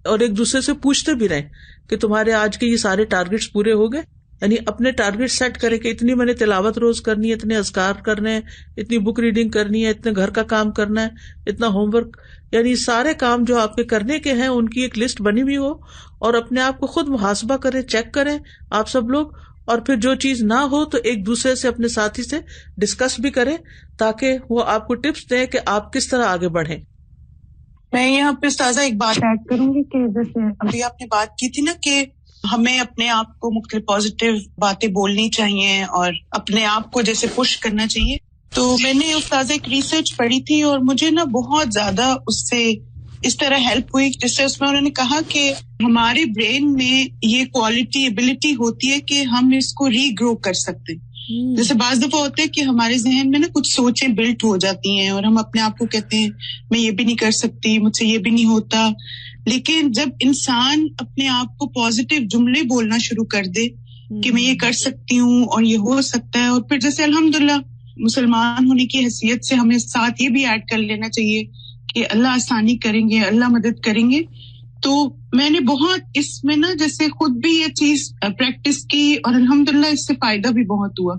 اور ایک دوسرے سے پوچھتے بھی رہیں کہ تمہارے آج کے یہ سارے ٹارگیٹس پورے ہو گئے. یعنی اپنے ٹارگیٹ سیٹ کرے کہ اتنی میں نے تلاوت روز کرنی ہے، اتنے اذکار کرنے ہیں، اتنی بک ریڈنگ کرنی ہے، اتنے گھر کا کام کرنا ہے، اتنا ہوم ورک، یعنی سارے کام جو آپ کے کرنے کے ہیں ان کی ایک لسٹ بنی ہوئی ہو، اور اپنے آپ کو خود محاسبہ کریں، چیک کریں آپ سب لوگ، اور پھر جو چیز نہ ہو تو ایک دوسرے سے اپنے ساتھی سے ڈسکس بھی کریں تاکہ وہ آپ کو ٹپس دیں کہ آپ کس طرح آگے بڑھیں. میں یہاں پہ استاذہ ایک بات ایڈ کروں گی کہ جیسے ابھی آپ نے بات کی تھی نا کہ ہمیں اپنے آپ کو مختلف پازیٹیو باتیں بولنی چاہیے اور اپنے آپ کو جیسے پش کرنا چاہیے. تو میں نے استاذہ ایک ریسرچ پڑھی تھی اور مجھے نا بہت زیادہ اس سے اس طرح ہیلپ ہوئی، جس سے اس میں انہوں نے کہا کہ ہمارے برین میں یہ کوالٹی ایبلٹی ہوتی ہے کہ ہم اس کو ری گرو کر سکتے ہیں. جیسے بعض دفعہ ہوتا ہے کہ ہمارے ذہن میں نا کچھ سوچیں بلٹ ہو جاتی ہیں اور ہم اپنے آپ کو کہتے ہیں میں یہ بھی نہیں کر سکتی, مجھ سے یہ بھی نہیں ہوتا. لیکن جب انسان اپنے آپ کو پازیٹیو جملے بولنا شروع کر دے کہ میں یہ کر سکتی ہوں اور یہ ہو سکتا ہے, اور پھر جیسے الحمدللہ مسلمان ہونے کی حیثیت سے ہمیں ساتھ یہ بھی ایڈ کر لینا چاہیے کہ اللہ آسانی کریں گے, اللہ مدد کریں گے. تو میں نے بہت اس میں نا جیسے خود بھی یہ چیز پریکٹس کی اور الحمدللہ اس سے فائدہ بھی بہت ہوا.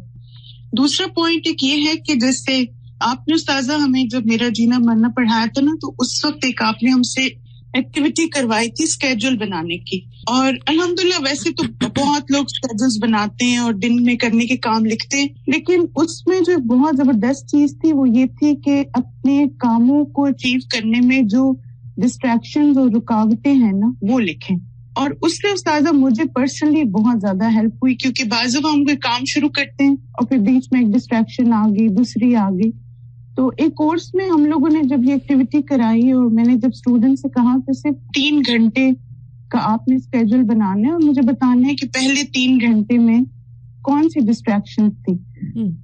دوسرا پوائنٹ ایک یہ ہے کہ جیسے آپ نے استاذہ ہمیں جب میرا جینا مرنا پڑھایا تھا نا, تو اس وقت ایک آپ نے ہم سے ایکٹیویٹی کروائی تھی اسکیڈول بنانے کی. اور الحمدللہ ویسے تو بہت لوگ اسکیڈولز بناتے ہیں اور دن میں کرنے کے کام لکھتے ہیں, لیکن اس میں جو بہت زبردست چیز تھی وہ یہ تھی کہ اپنے کاموں کو اچیو کرنے میں جو ڈسٹریکشنز اور رکاوٹیں ہیں نا وہ لکھیں. اور اس سے استاذہ مجھے پرسنلی بہت زیادہ ہیلپ ہوئی, کیونکہ بعض دفعہ ہم کوئی کام شروع کرتے ہیں اور پھر بیچ میں ایک ڈسٹریکشن آ گئی, دوسری آ گئی. تو ایک کورس میں ہم لوگوں نے جب یہ ایکٹیویٹی کرائی اور میں نے جب اسٹوڈنٹ سے کہا کہ صرف 3 گھنٹے کا آپ نے اسکیڈول بنانا ہے اور مجھے بتانا ہے کہ پہلے 3 گھنٹے میں کون سی ڈسٹریکشن تھی,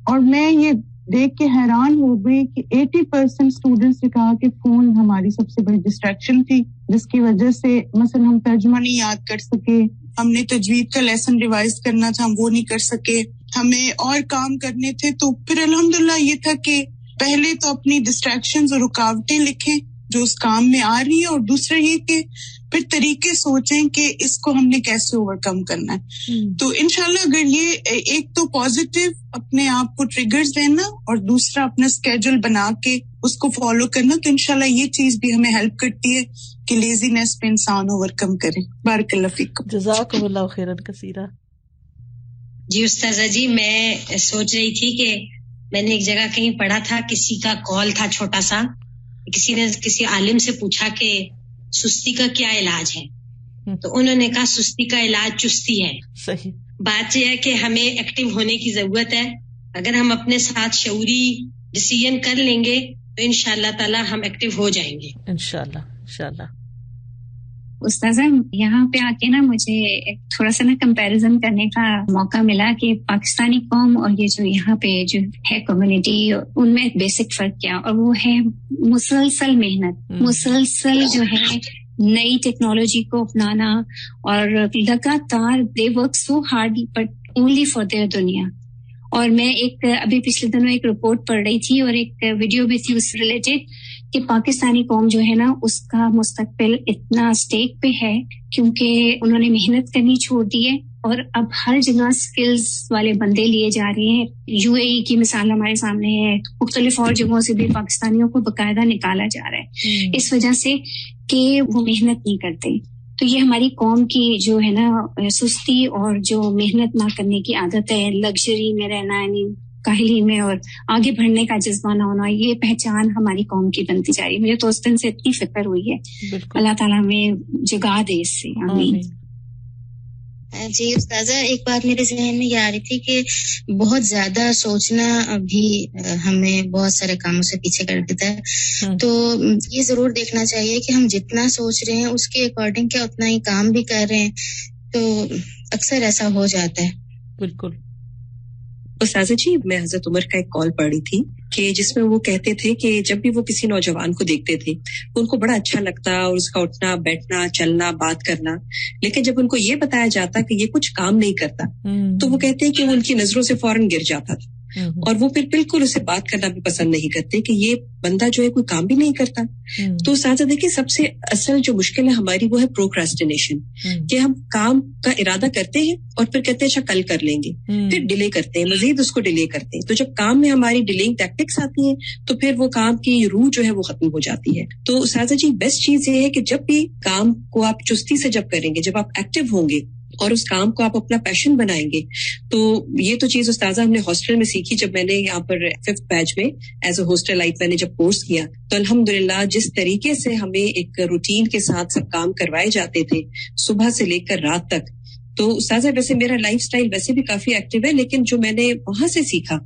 اور میں یہ دیکھ کے حیران ہو گئی کہ 80% اسٹوڈنٹس نے کہا کہ فون ہماری سب سے بڑی ڈسٹریکشن تھی, جس کی وجہ سے مثلا ہم ترجمہ نہیں یاد کر سکے, ہم نے تجوید کا لیسن ریوائز کرنا تھا ہم وہ نہیں کر سکے, ہمیں اور کام کرنے تھے. تو پھر الحمدللہ یہ تھا کہ پہلے تو اپنی ڈسٹریکشنز اور رکاوٹیں لکھیں جو اس کام میں آ رہی ہے, اور دوسرا یہ کہ پھر طریقے سوچیں کہ اس کو ہم نے کیسے اوور کم کرنا ہے. تو انشاءاللہ اگر یہ ایک تو پازیٹیو اپنے آپ کو ٹریگرز دینا اور دوسرا اپنا اسکیڈول بنا کے اس کو فالو کرنا, تو انشاءاللہ یہ چیز بھی ہمیں ہیلپ کرتی ہے کہ لیزینس پہ انسان اوور کم کرے. بارک اللہ فیکم. جزاکم اللہ خیرا کثیرا. جی استاذہ جی, میں سوچ رہی تھی کہ میں نے ایک جگہ کہیں پڑھا تھا, کسی کا کال تھا چھوٹا سا, کسی نے کسی عالم سے پوچھا کہ سستی کا کیا علاج ہے, تو انہوں نے کہا سستی کا علاج چستی ہے. صحیح بات یہ ہے کہ ہمیں ایکٹیو ہونے کی ضرورت ہے. اگر ہم اپنے ساتھ شعوری ڈیسیژن کر لیں گے تو انشاءاللہ تعالی ہم ایکٹیو ہو جائیں گے انشاءاللہ. استاذہ یہاں پہ آ کے نا مجھے تھوڑا سا نا کمپیریزن کرنے کا موقع ملا کہ پاکستانی قوم اور یہ جو یہاں پہ جو ہے کمیونٹی, ان میں ایک بیسک فرق کیا, اور وہ ہے مسلسل محنت, مسلسل جو ہے نئی ٹیکنالوجی کو اپنانا, اور لگاتار they work so hard but only for their دنیا. اور میں ایک ابھی پچھلے دنوں ایک رپورٹ پڑھ رہی تھی اور ایک ویڈیو بھی تھی اس سے ریلیٹڈ کہ پاکستانی قوم جو ہے نا اس کا مستقبل اتنا اسٹیک پہ ہے کیونکہ انہوں نے محنت کرنی چھوڑ دی ہے, اور اب ہر جگہ سکلز والے بندے لیے جا رہے ہیں. UAE کی مثال ہمارے سامنے ہے, مختلف اور جگہوں سے بھی پاکستانیوں کو باقاعدہ نکالا جا رہا ہے اس وجہ سے کہ وہ محنت نہیں کرتے. تو یہ ہماری قوم کی جو ہے نا سستی اور جو محنت نہ کرنے کی عادت ہے, لگژری میں رہنا, یعنی کاہلی میں اور آگے بڑھنے کا جذبہ نہ ہونا, یہ پہچان ہماری قوم کی بنتی جا رہی ہے. مجھے تو اس دن سے اتنی فکر ہوئی ہے, اللہ تعالیٰ ہمیں جگا دے اس سے, آمین. جی استاذہ, ایک بات میرے ذہن میں یہ آ رہی تھی کہ بہت زیادہ سوچنا بھی ہمیں بہت سارے کاموں سے پیچھے کر دیتا ہے. تو یہ ضرور دیکھنا چاہیے کہ ہم جتنا سوچ رہے ہیں اس کے اکارڈنگ کیا اتنا ہی کام بھی کر رہے ہیں, تو اکثر ایسا ہو جاتا ہے. بالکل. استاذہ جی, میں حضرت عمر کا ایک کال پڑھی تھی کہ جس میں وہ کہتے تھے کہ جب بھی وہ کسی نوجوان کو دیکھتے تھے ان کو بڑا اچھا لگتا اور اس کا اٹھنا بیٹھنا چلنا بات کرنا, لیکن جب ان کو یہ بتایا جاتا کہ یہ کچھ کام نہیں کرتا تو وہ کہتے ہیں کہ وہ ان کی نظروں سے فوراً گر جاتا تھا, اور وہ پھر بالکل اسے بات کرنا بھی پسند نہیں کرتے کہ یہ بندہ جو ہے کوئی کام بھی نہیں کرتا. تو استاذہ دیکھیے, سب سے اصل جو مشکل ہے ہماری وہ ہے پروکراسٹینیشن, کہ ہم کام کا ارادہ کرتے ہیں اور پھر کہتے ہیں اچھا کل کر لیں گے, پھر ڈیلے کرتے ہیں, مزید اس کو ڈیلے کرتے ہیں. تو جب کام میں ہماری ڈیلینگ ٹیکٹکس آتی ہیں تو پھر وہ کام کی روح جو ہے وہ ختم ہو جاتی ہے. تو استاذہ جی, بیسٹ چیز یہ ہے کہ جب بھی کام کو آپ چستی سے جب کریں گے, جب آپ ایکٹیو ہوں گے اور اس کام کو آپ اپنا پیشن بنائیں گے, تو یہ تو چیز استاذہ ہم نے ہاسٹل میں سیکھی. جب میں نے یہاں پر 5th بیچ میں ایز اے ہاسٹل لائٹ میں نے جب کورس کیا تو الحمدللہ جس طریقے سے ہمیں ایک روٹین کے ساتھ سب کام کروائے جاتے تھے صبح سے لے کر رات تک, تو استاذہ ویسے میرا لائف سٹائل ویسے بھی کافی ایکٹیو ہے, لیکن جو میں نے وہاں سے سیکھا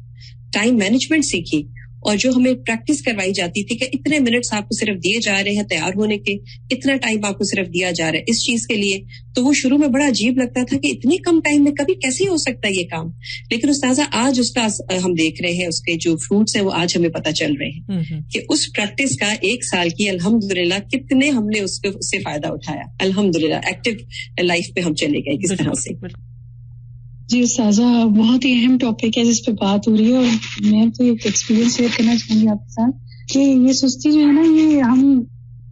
ٹائم مینجمنٹ سیکھی اور جو ہمیں پریکٹس کروائی جاتی تھی کہ اتنے منٹس آپ کو صرف دیے جا رہے ہیں تیار ہونے کے, اتنا ٹائم آپ کو صرف دیا جا رہا ہے اس چیز کے لیے, تو وہ شروع میں بڑا عجیب لگتا تھا کہ اتنی کم ٹائم میں کبھی کیسے ہو سکتا ہے یہ کام. لیکن استاذہ آج اس کا ہم دیکھ رہے ہیں, اس کے جو فروٹس ہیں وہ آج ہمیں پتہ چل رہے ہیں کہ اس پریکٹس کا 1 سال کی الحمدللہ کتنے ہم نے اس سے فائدہ اٹھایا. الحمدللہ ایکٹیو لائف پہ ہم چلے گئے کس طرح سے. جی استاذہ, بہت ہی اہم ٹاپک ہے جس پہ بات ہو رہی ہے, اور میں تو ایک ایکسپیرینس شیئر کرنا چاہوں گی آپ کے ساتھ کہ یہ سستی جو ہے نا, یہ ہم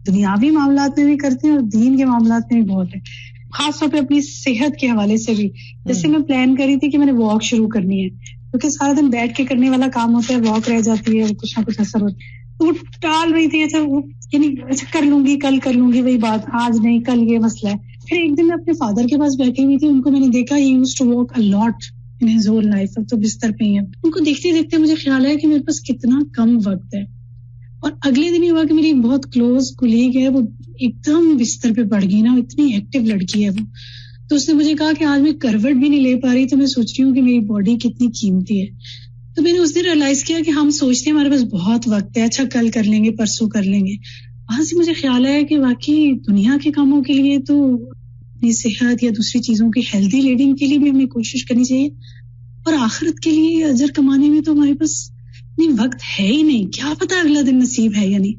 دنیاوی معاملات میں بھی کرتے ہیں اور دین کے معاملات میں بھی بہت ہے, خاص طور پہ اپنی صحت کے حوالے سے بھی. جیسے میں پلان کری تھی کہ میں نے واک شروع کرنی ہے, کیونکہ سارا دن بیٹھ کے کرنے والا کام ہوتا ہے, واک رہ جاتی ہے, کچھ نہ کچھ اثر ہوتا ہے, تو وہ ٹال رہی تھی. اچھا کر لوں گی, کل کر لوں گی, وہی بات, آج نہیں کل یہ مسئلہ ہے. پھر ایک دن میں اپنے فادر کے پاس بیٹھی ہوئی تھی, ان کو میں نے دیکھا he used to walk a lot in his whole life. اب تو بستر پہ ہی ہیں. ان کو دیکھتے دیکھتے مجھے خیال آیا کہ میرے پاس کتنا کم وقت ہے. اور اگلے دن یہ ہوا کہ میری ایک بہت کلوز کولیگ ہے, وہ ایک دم بستر پہ پڑ گئی نا, اتنی ایکٹیو لڑکی ہے وہ. تو اس نے مجھے کہا کہ آج میں کروٹ بھی نہیں لے پا رہی, تو میں سوچ رہی ہوں کہ میری باڈی کتنی قیمتی ہے. تو میں نے اس دن ریئلائز کیا کہ ہم سوچتے ہیں ہمارے پاس بہت وقت ہے, اچھا کل کر لیں گے, پرسوں کر لیں گے. وہاں سے مجھے خیال آیا کہ واقعی دنیا کے کاموں کے لیے تو اپنی صحت یا دوسری چیزوں کی ہیلدی لیڈنگ کے لیے بھی ہمیں کوشش کرنی چاہیے, اور آخرت کے لیے اجر کمانے میں تو ہمارے پاس وقت ہے ہی نہیں. کیا پتا اگلا دن نصیب ہے یا نہیں.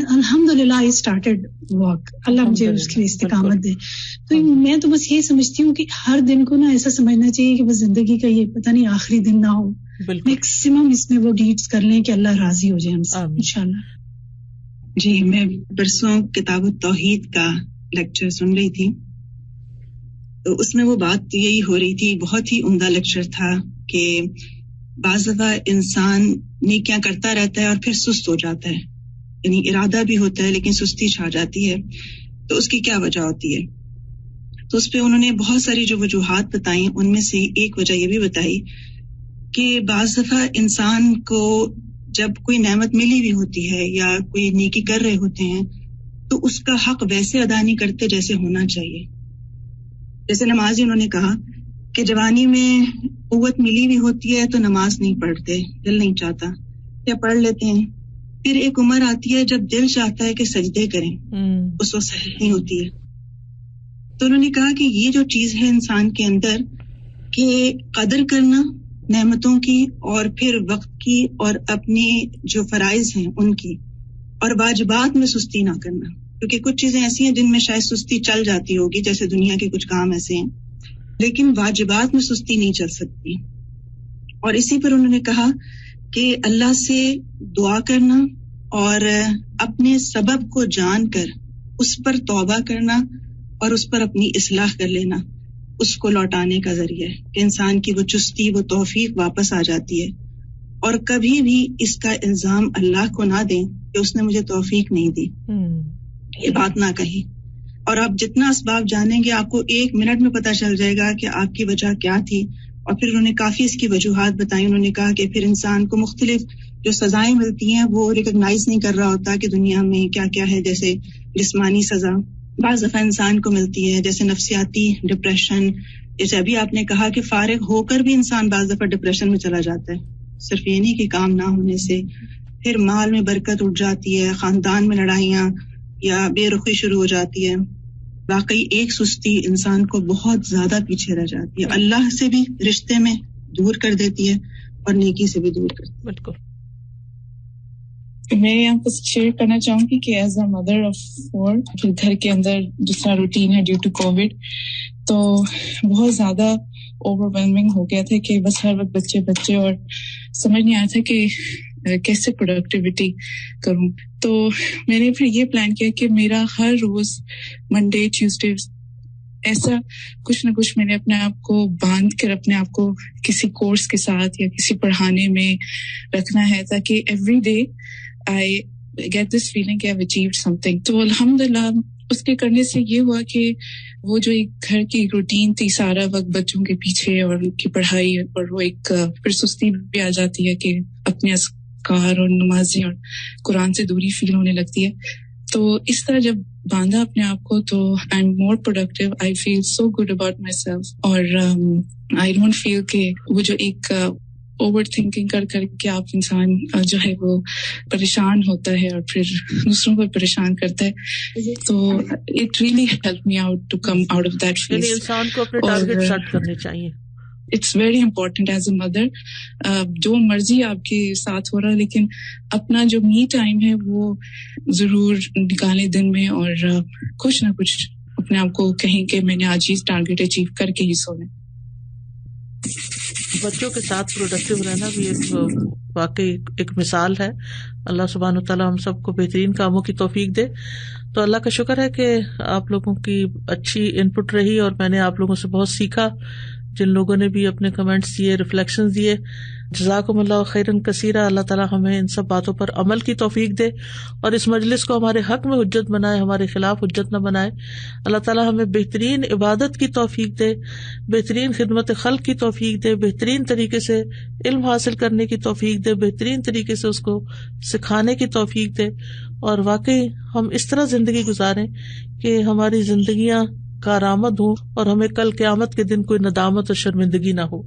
الحمدللہ I started walk, اللہ مجھے اس کی استقامت دے. تو میں تو بس یہ سمجھتی ہوں کہ ہر دن کو نا ایسا سمجھنا چاہیے کہ بس زندگی کا یہ پتہ نہیں آخری دن نہ ہو, میکسیمم اس میں وہ ڈیڈز کر لیں کہ اللہ راضی ہو جائے ہم سے انشاءاللہ. جی, میں پرسوں کتاب التوحید کا لیکچر سن رہی تھی, تو اس میں وہ بات یہی ہو رہی تھی, بہت ہی عمدہ لیکچر تھا کہ بعض دفعہ انسان نیکیاں کرتا رہتا ہے اور پھر سست ہو جاتا ہے, یعنی ارادہ بھی ہوتا ہے لیکن سستی چھا جاتی ہے, تو اس کی کیا وجہ ہوتی ہے. تو اس پہ انہوں نے بہت ساری جو وجوہات بتائیں, ان میں سے ایک وجہ یہ بھی بتائی کہ بعض دفعہ انسان کو جب کوئی نعمت ملی ہوئی ہوتی ہے یا کوئی نیکی کر رہے ہوتے ہیں, تو اس کا حق ویسے ادا نہیں کرتے جیسے ہونا چاہیے. جیسے نماز ہی انہوں نے کہا کہ جوانی میں قوت ملی ہوئی ہوتی ہے تو نماز نہیں پڑھتے, دل نہیں چاہتا, یا پڑھ لیتے ہیں. پھر ایک عمر آتی ہے جب دل چاہتا ہے کہ سجدے کریں, اس وقت صحت نہیں ہوتی ہے. تو انہوں نے کہا کہ یہ جو چیز ہے انسان کے اندر کہ قدر کرنا نعمتوں کی, اور پھر وقت کی, اور اپنے جو فرائض ہیں ان کی, اور واجبات میں سستی نہ کرنا. کیونکہ کچھ چیزیں ایسی ہیں جن میں شاید سستی چل جاتی ہوگی, جیسے دنیا کے کچھ کام ایسے ہیں, لیکن واجبات میں سستی نہیں چل سکتی. اور اسی پر انہوں نے کہا کہ اللہ سے دعا کرنا اور اپنے سبب کو جان کر اس پر توبہ کرنا اور اس پر اپنی اصلاح کر لینا, اس کو لوٹانے کا ذریعہ ہے کہ انسان کی وہ چستی, وہ توفیق واپس آ جاتی ہے. اور کبھی بھی اس کا الزام اللہ کو نہ دیں کہ اس نے مجھے توفیق نہیں دی, یہ بات نہ کہیں. اور آپ جتنا اسباب جانیں گے, آپ کو 1 منٹ میں پتہ چل جائے گا کہ آپ کی وجہ کیا تھی. اور پھر انہوں نے کافی اس کی وجوہات بتائیں. انہوں نے کہا کہ پھر انسان کو مختلف جو سزائیں ملتی ہیں وہ ریکگنائز نہیں کر رہا ہوتا کہ دنیا میں کیا کیا ہے. جیسے جسمانی سزا بعض دفعہ انسان کو ملتی ہے, جیسے نفسیاتی ڈپریشن. جیسے ابھی آپ نے کہا کہ فارغ ہو کر بھی انسان بعض دفعہ ڈپریشن میں چلا جاتا ہے, صرف یہ نہیں کہ کام نہ ہونے سے. پھر مال میں برکت اٹھ جاتی ہے, خاندان میں لڑائیاں یا بے رخی شروع ہو جاتی ہے. واقعی ایک سستی انسان کو بہت زیادہ پیچھے رہ جاتی ہے, اللہ سے بھی رشتے میں دور کر دیتی ہے اور نیکی سے بھی دور کرتی ہے. بالکل. میں یہاں پر شیئر کرنا چاہوں گی کہ ایز اے مدر آف 4, پھر گھر کے اندر جس طرح روٹین ہے ڈیو ٹو کووڈ, تو بہت زیادہ اوور ویلمنگ ہو گیا تھا کہ بس ہر وقت بچے اور سمجھ نہیں آیا تھا کہ کیسے پروڈکٹیوٹی کروں. تو میں نے پھر یہ پلان کیا کہ میرا ہر روز منڈے ٹیوزڈے ایسا کچھ نہ کچھ میں نے اپنے آپ کو باندھ کر اپنے آپ کو کسی کورس کے ساتھ یا کسی پڑھانے میں رکھنا ہے, تاکہ every day I get this feeling کہ I've achieved something. تو الحمدللہ اس کے کرنے سے یہ ہوا کہ وہ جو ایک گھر کی روٹین تھی, سارا وقت بچوں کے پیچھے اور ان کی پڑھائی, اور وہ ایک پھر سستی بھی آ جاتی ہے کہ اپنے اذکار اور نمازیں اور قرآن سے دوری فیل ہونے لگتی ہے. تو اس طرح جب باندھا اپنے آپ کو تو I'm more productive, I feel so good about myself, اور I don't feel کہ وہ جو ایک اوور تھنکنگ کر کے آپ انسان جو ہے وہ پریشان ہوتا ہے اور پھر دوسروں کو پریشان کرتا ہے. تو it really help me out to come out of that phase. انسان کو اپنے ٹارگیٹ سیٹ کرنے چاہیے. It's very important as a mother. جو مرضی آپ کے ساتھ ہو رہا ہے لیکن اپنا جو می ٹائم ہے وہ ضرور نکالیں دن میں, اور کچھ نہ کچھ اپنے آپ کو کہیں کہ میں نے آج ہی ٹارگیٹ اچیو کر کے ہی سونا. بچوں کے ساتھ پروڈکٹیو رہنا بھی ایک واقعی ایک مثال ہے. اللہ سبحانہ وتعالیٰ ہم سب کو بہترین کاموں کی توفیق دے. تو اللہ کا شکر ہے کہ آپ لوگوں کی اچھی ان پٹ رہی اور میں نے آپ لوگوں سے بہت سیکھا. جن لوگوں نے بھی اپنے کمنٹس دیے, ریفلیکشنز دیے, جزاکم اللہ خیرن کثیرا. اللہ تعالیٰ ہمیں ان سب باتوں پر عمل کی توفیق دے اور اس مجلس کو ہمارے حق میں حجت بنائے, ہمارے خلاف حجت نہ بنائے. اللہ تعالیٰ ہمیں بہترین عبادت کی توفیق دے, بہترین خدمت خلق کی توفیق دے, بہترین طریقے سے علم حاصل کرنے کی توفیق دے, بہترین طریقے سے اس کو سکھانے کی توفیق دے, اور واقعی ہم اس طرح زندگی گزاریں کہ ہماری زندگیاں کارآمد ہوں اور ہمیں کل قیامت کے دن کوئی ندامت اور شرمندگی نہ ہو.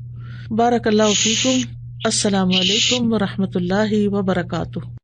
بارک اللہ فیکم. السلام علیکم ورحمۃ اللہ وبرکاتہ.